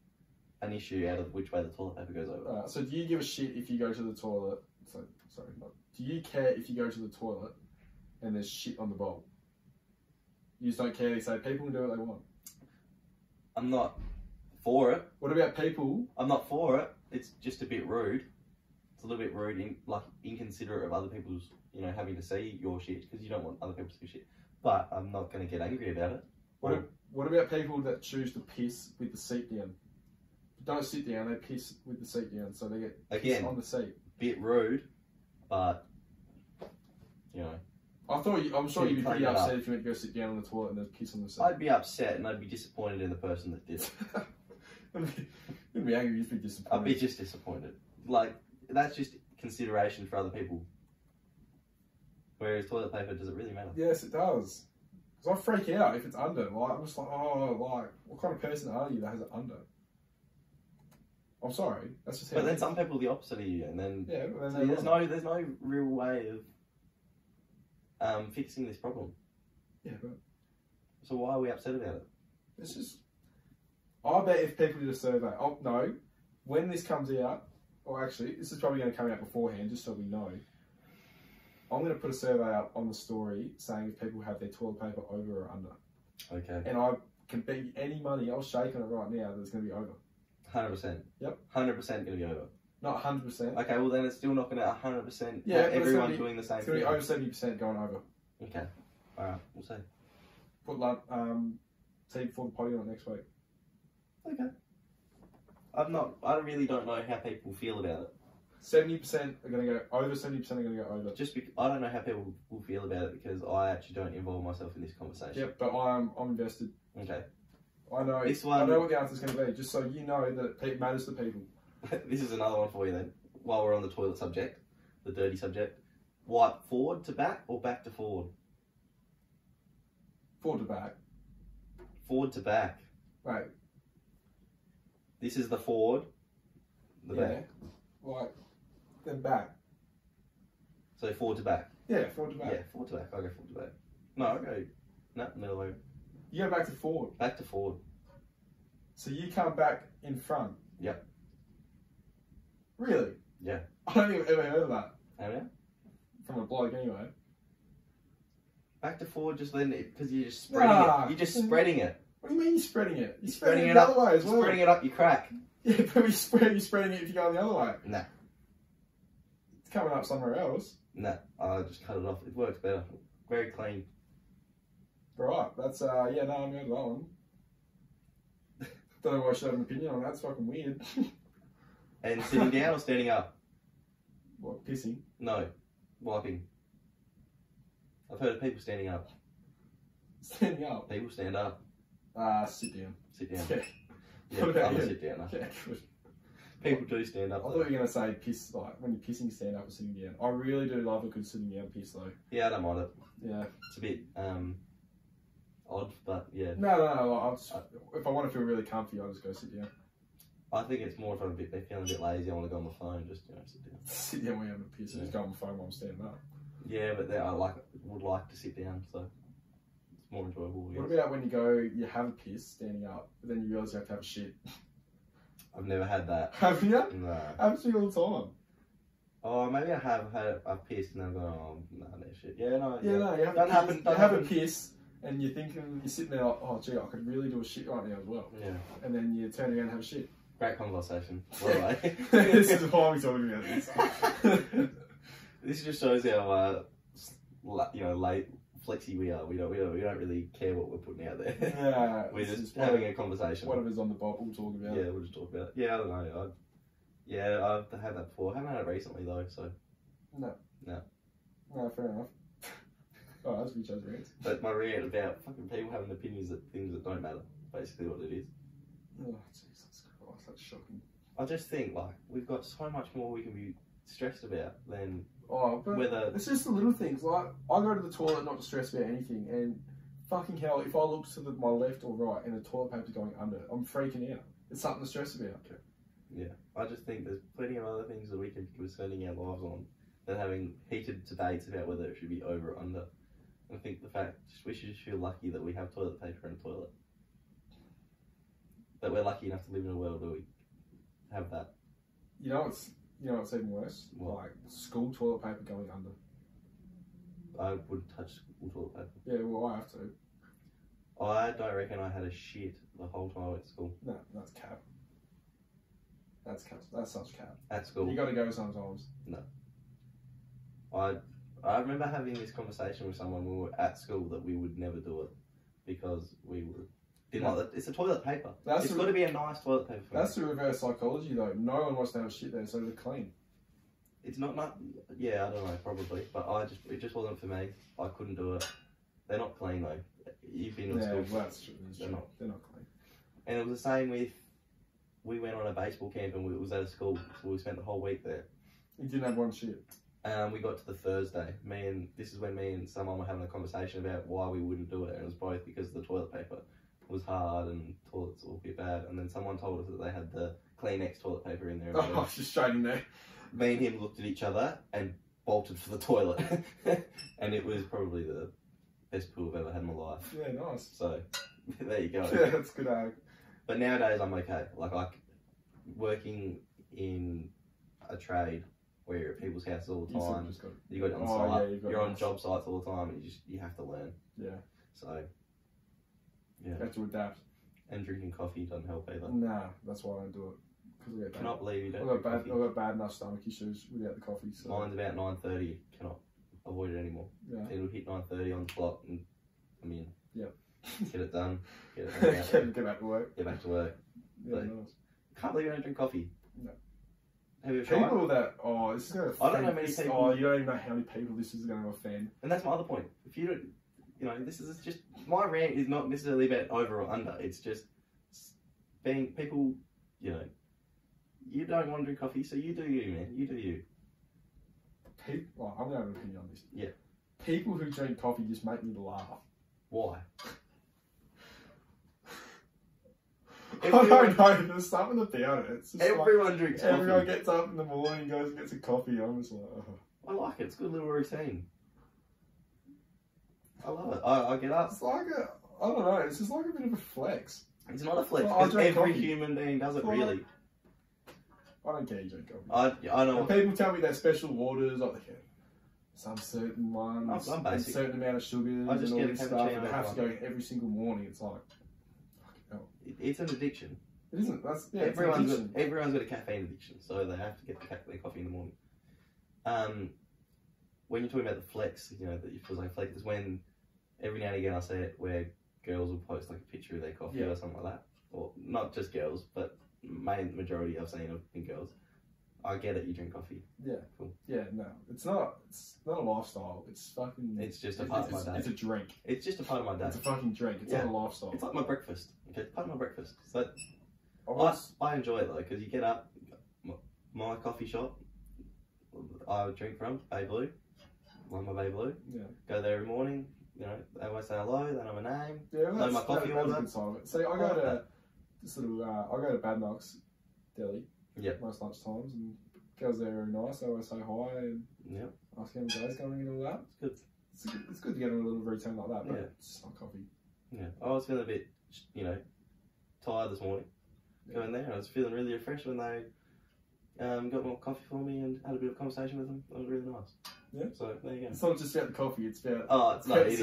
an issue out of which way the toilet paper goes over. So do you give a shit if you go to the toilet? Do you care if you go to the toilet and there's shit on the bowl? You just don't care. You say people can do what they want. I'm not for it. What about people? I'm not for it. It's just a bit rude. It's a little bit rude, inconsiderate of other people's, having to see your shit because you don't want other people to see shit. But I'm not going to get angry about it. What about people that choose to piss with the seat down? Don't sit down. They piss with the seat down, so they get piss Again. on the seat. Bit rude, but I'm sure you'd be pretty clean it upset up. if you went to go sit down on the toilet and there's piss on the seat. I'd be upset and I'd be disappointed in the person that did it. You'd be angry, you'd be disappointed. I'd be just disappointed. Like, that's just consideration for other people. Whereas toilet paper, does it really matter? Yes, it does. Because I freak out if it's under. Like, I'm just like, oh, like, what kind of person are you that has it under? I'm sorry, that's just how But it then is. some people are the opposite of you, and then Yeah, but so then there's no real way of fixing this problem. Yeah, but So why are we upset about it? it's just. I bet if people did a survey, oh no, when this comes out, or actually, this is probably going to come out beforehand, just so we know. I'm going to put a survey up on the story saying if people have their toilet paper over or under. Okay. And I can bet you any money, I'll shake on it right now, that it's going to be over. 100%. Yep. 100% going to be over. Not 100%. Okay, well then it's still not going to 100%. Yeah, but everyone doing the same It's going to thing. be over 70% going over. Okay. Alright, we'll see. Put see before the potty on it next week. Okay. I really don't know how people feel about it. 70% are going to go over, 70% are going to go over. I don't know how people will feel about it because I actually don't involve myself in this conversation. Yep, but I'm invested. Okay. I know. This I one- know what the answer's going to be, just so you know that it matters to people. This is another one for you then. While we're on the toilet subject, the dirty subject. Wipe forward to back or back to forward? Forward to back. Forward to back. Right. This is the forward, the Yeah. back. Like, then back. So forward to back. Yeah, forward to back. Yeah, forward to back. I'll go forward to back. No, I'll go. No, middle way. You go back to forward. Back to forward. So you come back in front. Yep. Really? Yeah. I don't think I've ever heard of that. Have you? From a bloke anyway. Back to forward just then, because you're just spreading Nah. it. You're just spreading it. What do you mean you're spreading it? You're Spreading it it the up. other way as well. Spreading it up your crack. Yeah, but you're spreading it if you go the other way. Nah. It's coming up somewhere else. Nah. I just cut it off. It works better. Very clean. Right, that's, yeah, no, I'm going to that one. Don't know why I should have an opinion on that, it's fucking weird. And sitting down or standing up? What, pissing? No. Wiping. I've heard of people standing up. Standing up? People stand up. Sit down. Sit down. Yeah. Yeah, What about I'm a you? sit downer. Yeah, good. People do stand I up. thought you were going to say piss, like, when you're pissing, stand up or sitting down. I really do love a good sitting down piss, though. Yeah, I don't mind it. Yeah. It's a bit odd, but yeah. No, if I want to feel really comfy, I'll just go sit down. I think it's more if I'm feeling a bit lazy, I want to go on my phone, just sit down. Sit down when you're having a piss and just go on my phone while I'm standing up. Yeah, but then I would like to sit down, so it's more enjoyable. I What guess. about when you have a piss standing up, but then you realise you have to have a shit? I've never had that. Have you? No. Happens to me all the time. Oh, maybe I have had a piss and then I'm going, oh, no, no shit. Yeah, no. Yeah, no, you have, Don't a, happen, piss, don't you have a happen. piss and you're thinking, you're sitting there like, oh gee, I could really do a shit right now as well. Yeah. And then you turn around and have a shit. Great conversation. By the way. This is why we're talking about this. This just shows how, late, flexy we are. We don't really care what we're putting out there. Yeah. We're it's just having a conversation. Whatever's on the bottle, we'll talk about. Yeah, we'll just talk about it. Yeah, I don't know. I've had that before. I haven't had it recently though, so. No, fair enough. Oh, that's Richo's rant. But my rant about fucking people having opinions that things that don't matter. Basically, what it is. Oh, Jesus Christ, that's shocking. I just think like we've got so much more we can be stressed about than Oh, but whether. it's just the little things. Like, I go to the toilet not to stress about anything, and fucking hell, if I look to my left or right and the toilet paper's going under, I'm freaking out. It's something to stress about. Yeah, I just think there's plenty of other things that we can be concerning our lives on than having heated debates about whether it should be over or under. I think the fact we should just feel lucky that we have toilet paper in a toilet. That we're lucky enough to live in a world where we have that. You know what's even worse? What? Like school toilet paper going under. I wouldn't touch school toilet paper. Yeah, well, I have to. I don't reckon I had a shit the whole time I went to school. No, that's cap. That's cap. That's such cap. At school. You got to go sometimes. I remember having this conversation with someone when we were at school that we would never do it because we didn't like it. It's a toilet paper. It's got to be a nice toilet paper. That's the reverse psychology, though. No one wants to have shit there, so they're clean. It's not. Yeah, I don't know, probably, but it just wasn't for me. I couldn't do it. They're not clean though. You've been to school. Well, that's true. They're not clean. And it was the same with. We went on a baseball camp and it was at a school, so we spent the whole week there. You didn't have one shit. We got to the Thursday. This is when me and someone were having a conversation about why we wouldn't do it, and it was both because the toilet paper was hard and toilets were a bit bad, and then someone told us that they had the Kleenex toilet paper in there. Oh, just straight in there. Me and him looked at each other and bolted for the toilet, and it was probably the best poo I've ever had in my life. Yeah, nice. So there you go. Yeah, that's good. But nowadays I'm okay. Like working in a trade where you're at people's houses all the time. You got it on site. Yeah, you're on job sites all the time, and you have to learn. Yeah. So yeah. You have to adapt. And drinking coffee doesn't help either. Nah, that's why I don't do it. Because I cannot believe you don't. I've got bad enough stomach issues without the coffee. So. Mine's about 9:30. Cannot avoid it anymore. Yeah. It'll hit 9:30 on the clock, and I'm in. Yep. Get it done. Get back to work. Get back to work. Yeah, nice. Can't believe you don't drink coffee. No. Have you tried? People that this is going to. I don't know many people. Oh, you don't even know how many people this is going to offend. And that's my other point. If you don't, this is just my rant is not necessarily about over or under. It's just being people. You don't want to drink coffee, so you do you, man. You do you. Well, I'm going to have an opinion on this. Yeah. People who drink coffee just make me laugh. Why? I don't know, there's something about it. It's just everyone drinks coffee. Everyone gets up in the morning, goes and gets a coffee. I'm just like, I like it. It's a good little routine. I love it. I get up. It's like I don't know. It's just like a bit of a flex. It's not a flex because every human being does it. Really. I don't care you drink coffee. I know. And people tell me they're special waters, like they get some certain ones, a certain amount of sugars, I just and all get this stuff, and they have to go every single morning. It's like, fucking hell. It's an addiction. It isn't. That's everyone's got a caffeine addiction, so they have to get their coffee in the morning. When you're talking about the flex, that it feels like flex is when every now and again I see it where girls will post like a picture of their coffee or something like that, or not just girls, but majority I've seen have been girls. I get it. You drink coffee. Yeah. Cool. Yeah. No, it's not. It's not a lifestyle. It's fucking. It's just a part of my day. It's a drink. It's just a part of my day. It's a fucking drink. It's not a lifestyle. It's like my breakfast. Okay, it's part of my breakfast. So I enjoy it though because you get up. My coffee shop I would drink from Bay Blue. Love my Bay Blue. Yeah. Go there every morning. They always say hello. They know my name. Yeah. Know my coffee order. That's a good sign of it. So I go to this little. I go to Bad Knocks Deli. Yeah. Most lunch times, and girls there are very nice. They always say hi and ask how the day's going and all that. It's good. It's good to get in a little routine like that, but it's just not coffee. Yeah. I was feeling a bit, tired this morning. Going there, I was feeling really refreshed when they got more coffee for me and had a bit of conversation with them. It was really nice. Yeah. So there you go. It's not just about the coffee; it's about it is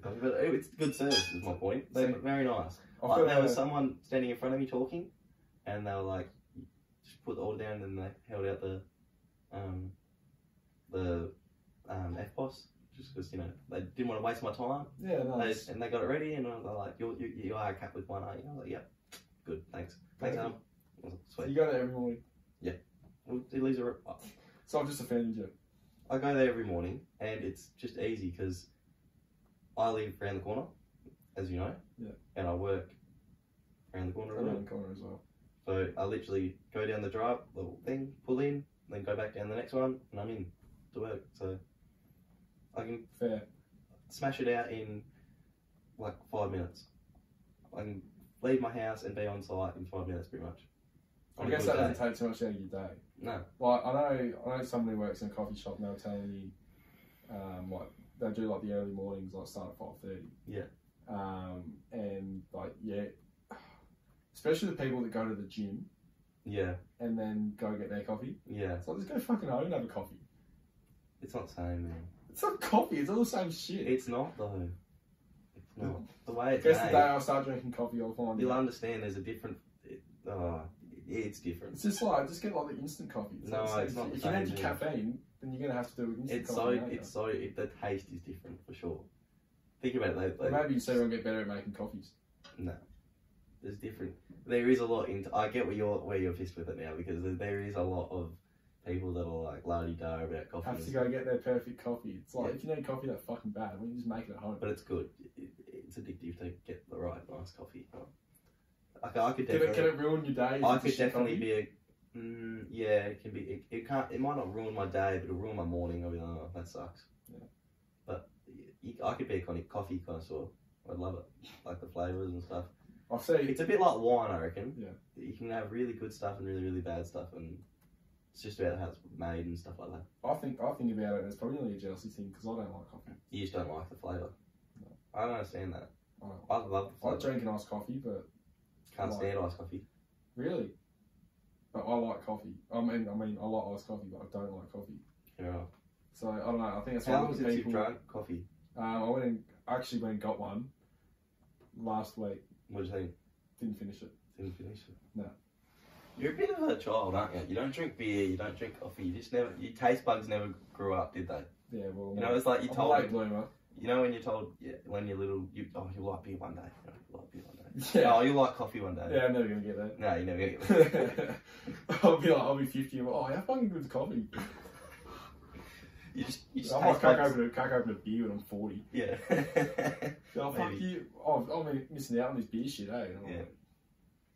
coffee, but it's good service. Is my point. They're very nice. There was someone standing in front of me talking, and they were like, just put the order down, and they held out the FPOS just because they didn't want to waste my time. Yeah, nice. And they got it ready, and they're like, you are a cat with one, aren't you? I was like, yep, good, thanks, Adam. Sweet. You go there every morning. Yeah, it leaves a. So I've just offended you. I go there every morning, and it's just easy because I live around the corner, as you know. Yeah. And I work around the corner. Around the corner as well. So I literally go down the drive, little thing, pull in, then go back down the next one, and I'm in to work. So I can smash it out in like 5 minutes. I can leave my house and be on site in 5 minutes, pretty much. I guess that doesn't take too much out of your day. No. Like I know someone who works in a coffee shop and they were telling me, they do like the early mornings, like start at 5:30. Yeah. And especially the people that go to the gym. Yeah. And then go get their coffee. Yeah. It's like, just go fucking home and have a coffee. It's not the same, man. It's not coffee. It's all the same shit. It's not though. It's not. The way it's made. I guess the day I start drinking coffee, I'll find. You'll understand. There's a different. It's different. It's just like just get like the instant coffee. It's not. If you need your caffeine, then you're gonna have to do instant coffee. The taste is different for sure. Think about it. Maybe you see everyone get better at making coffees. No, there's different. There is a lot into. I get where you're pissed with it now because there is a lot of people that are like la-di-da about coffee. Have to go get their perfect coffee. It's like, if you need coffee that fucking bad, why don't you just make it at home? But it's good. It's addictive to get the right nice coffee. Like I could definitely. Can it ruin your day? I could definitely be a. Yeah, it can be. It can't. It might not ruin my day, but it'll ruin my morning. I'll be like, oh, that sucks. Yeah. But I could be a coffee connoisseur. I'd love it, like the flavors and stuff. I've seen. It's a bit like wine, I reckon. Yeah. You can have really good stuff and really, really bad stuff, and it's just about how it's made and stuff like that. I think about it. It's probably only a jealousy thing because I don't like coffee. You just don't like the flavour. No. I don't understand that. I love the flavour. I drink an iced coffee, but Can't stand iced coffee. Really? But I like coffee. I mean, I like iced coffee, but I don't like coffee. Yeah. So I don't know. I think it's How one long of those since you've people. drunk coffee? I actually went and got one last week. What do you think? Didn't finish it. Didn't finish it. No. You're a bit of a child, aren't you? You don't drink beer, you don't drink coffee, you just never, your taste buds never grew up, did they? Yeah, well. You know, it's like you I'm told a late bloomer. You know when you're told, when you're little, you'll like beer one day. You'll like beer one day. Yeah. Oh, you'll like coffee one day. Yeah, I'm never gonna get that. No, you're never gonna get that. I'll be 50 and oh, how fucking good's coffee? You just I might crack open a beer when I'm 40. Yeah. Oh, fuck you. Oh, I'm missing out on this beer shit, eh?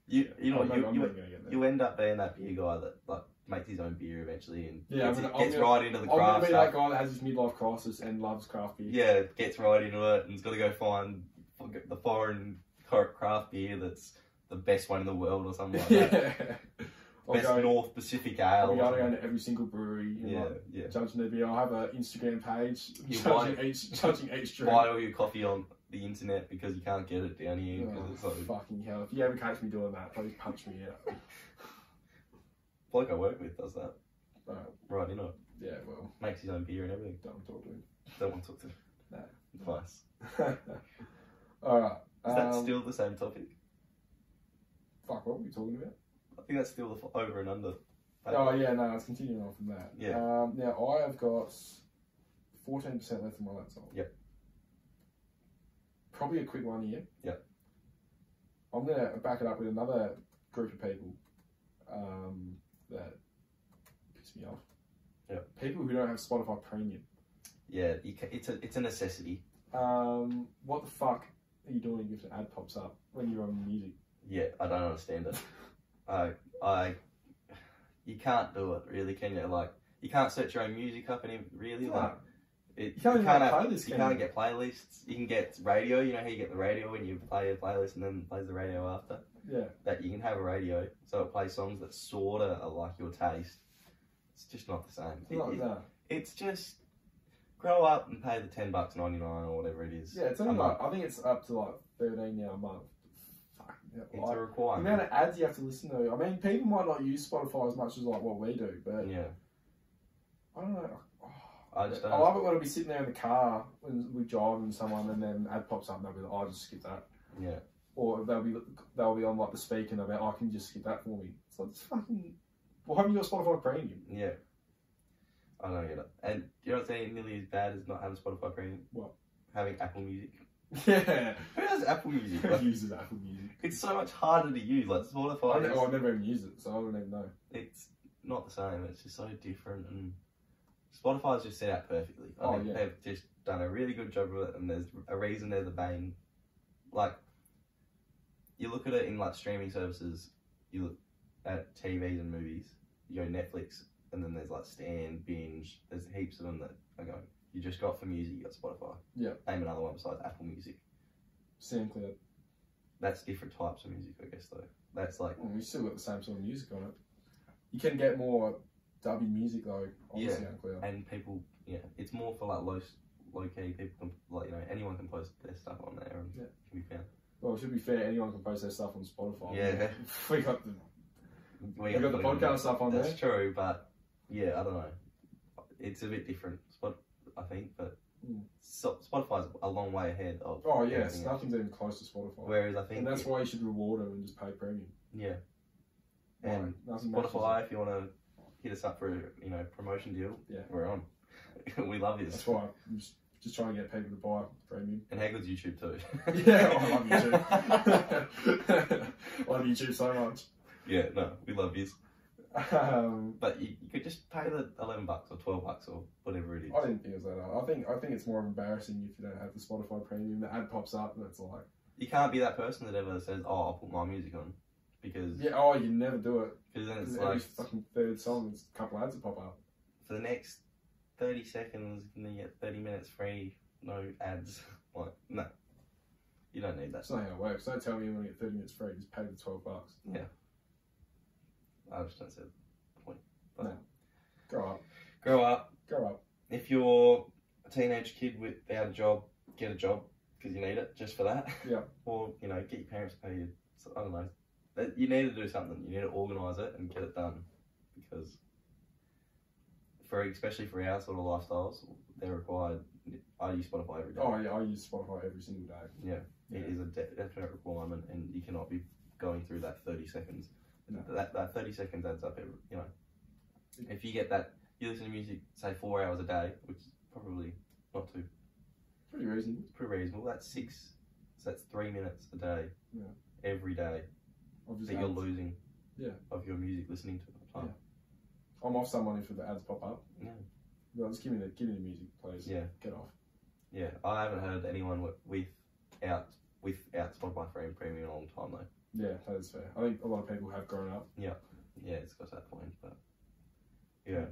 Yeah. You end up being that beer guy that like makes his own beer eventually and gets right into the craft. I'm gonna be stuff. that guy that has his midlife crisis and loves craft beer. Yeah, gets right into it and he's got to go find the foreign craft beer that's the best one in the world or something like that. Best North Pacific Ale. I'll go into every single brewery and judging their beer. I'll have an Instagram page judging each drink. Buy all your coffee on the internet because you can't get it down here. It's like, fucking hell. If you ever catch me doing that, please punch me out. Bloke I work with does that. Right in it. Yeah, well. Makes his own beer and everything. Don't talk to him. Don't want to talk to him. No. Advice. Alright. Is that still the same topic? Fuck, what were we talking about? I think that's still the over and under. Oh yeah, no, it's continuing on from that. Yeah. Now I have got 14% left in my laptop. Yep. Probably a quick one here. Yep. I'm gonna back it up with another group of people that piss me off. Yep. People who don't have Spotify Premium. Yeah, it's a necessity. What the fuck are you doing if an ad pops up when you're on music? Yeah, I don't understand it. You can't do it really, can you? Like, you can't search your own music up and really like. You can't get playlists. You can get radio. You know how you get the radio when you play a playlist and then it plays the radio after. Yeah. That you can have a radio, so it plays songs that sorta are like your taste. It's just not the same. It's just grow up and pay the $10.99 or whatever it is. Yeah, it's only like I think it's up to like $13 now a month. It's a requirement. The amount of ads you have to listen to. I mean, people might not use Spotify as much as like what we do, but yeah, I don't know. I just don't I love it when I'll be sitting there in the car when we're driving someone and then ad pops up and they'll be like, "I'll just skip that." Yeah. Or they'll be on like the speaker and they'll be like, "I can just skip that for me." It's like, fucking. Well, haven't you got Spotify Premium? Yeah. I don't get it. And you know what's nearly as bad as not having Spotify Premium? What? Having Apple Music. Yeah. Who has Apple Music? Who uses Apple Music? It's so much harder to use. Like Spotify. I've never even used it, so I don't even know. It's not the same. It's just so different, and Spotify's just set out perfectly. I think they've just done a really good job of it, and there's a reason they're the main. Like, you look at it in like streaming services. You look at TVs and movies. You go Netflix, and then there's like Stan, Binge. There's heaps of them that are going. You just got for music, you got Spotify. Yeah. Name another one besides Apple Music. SoundCloud. That's different types of music, I guess, though. That's like... Well, we still got the same sort of music on it. You can get more dubby music, though, on SoundCloud. And people, it's more for, like, low-key. People can, like, anyone can post their stuff on there and it can be found. Well, to be fair, anyone can post their stuff on Spotify. Yeah. we got the podcast stuff on there. That's true, but, I don't know. It's a bit different. I think, but Spotify's a long way ahead of. Oh yes, nothing's even close to Spotify. Whereas I think, and that's why you should reward them and just pay premium. Yeah. And Spotify, if you want to hit us up for a promotion deal, we're on. We love you. That's why I'm just trying to get people to buy premium. And how good's YouTube too? Yeah, I love YouTube. I love YouTube so much. Yeah, no, we love yous. But you could just pay the $11 or $12 or whatever it is. I didn't think it was that hard. I think it's more embarrassing if you don't have the Spotify Premium. The ad pops up and it's like... You can't be that person that ever says, "Oh, I'll put my music on," because Yeah, oh, you never do it. because then it's Every like fucking third song, there's a couple ads that pop up. for the next 30 seconds, and then you get 30 minutes free, no ads. Like, no, you don't need that. That's not how it works. Don't tell me you want to get 30 minutes free. Just pay the $12. Yeah, I just don't see the point. But No. Grow up. grow up. Grow up. If you're a teenage kid without a job, get a job because you need it just for that. Yeah. Or, you know, get your parents to pay you. So, I don't know. You need to do something. You need to organise it and get it done. Because, especially for our sort of lifestyles, they're required. I use Spotify every day. Oh, yeah, I use Spotify every single day. Yeah. It is a definite requirement, and you cannot be going through that 30 seconds. No. That 30 seconds adds up, you know. If you get that, you listen to music, say 4 hours a day, which is probably not too... Pretty reasonable. It's pretty reasonable. That's 6. So that's 3 minutes a day. Yeah. Every day Obviously, that you're losing. Yeah. Of your music listening to the time. Yeah. I'm off someone if the ads pop up. Yeah. Well, just give me the music, please. Yeah. Get off. Yeah. I haven't heard anyone without Spotify Premium in a long time though. Yeah, that is fair. I think a lot of people have grown up. Yeah. Yeah, it's got to that point, but yeah.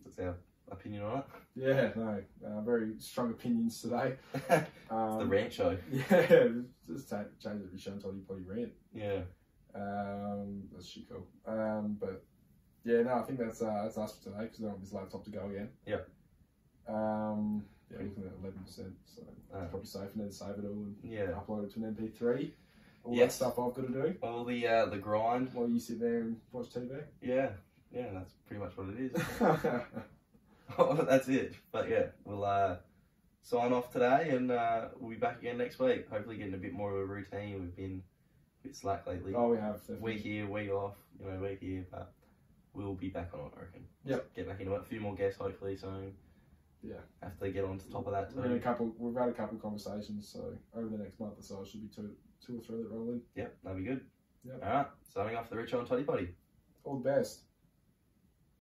That's our opinion on it. Yeah, no, very strong opinions today. It's the rant show. Yeah, just change it to Richo Toddy Poddy rant. Yeah. That's shit cool. But yeah, no, I think that's us for today because I don't want this laptop to go again. Yep. Yeah, looking at 11%, so it's probably safe and then save it all and upload it to an MP3. All that stuff I've got to do. All the grind. While you sit there and watch TV. Yeah, that's pretty much what it is. That's it. But yeah, we'll sign off today and we'll be back again next week. Hopefully getting a bit more of a routine. We've been a bit slack lately. Oh, we have. Definitely. Week here, week off, week here, but we'll be back on it, I reckon. Yep. Get back into it. A few more guests hopefully soon. Yeah. Have to get on to top of that too. We've had a couple of conversations, so over the next month or so, it should be two or three that roll in. Yep, that'll be good. Yep. Alright, signing off the Richo and Toddy Poddy. All the best.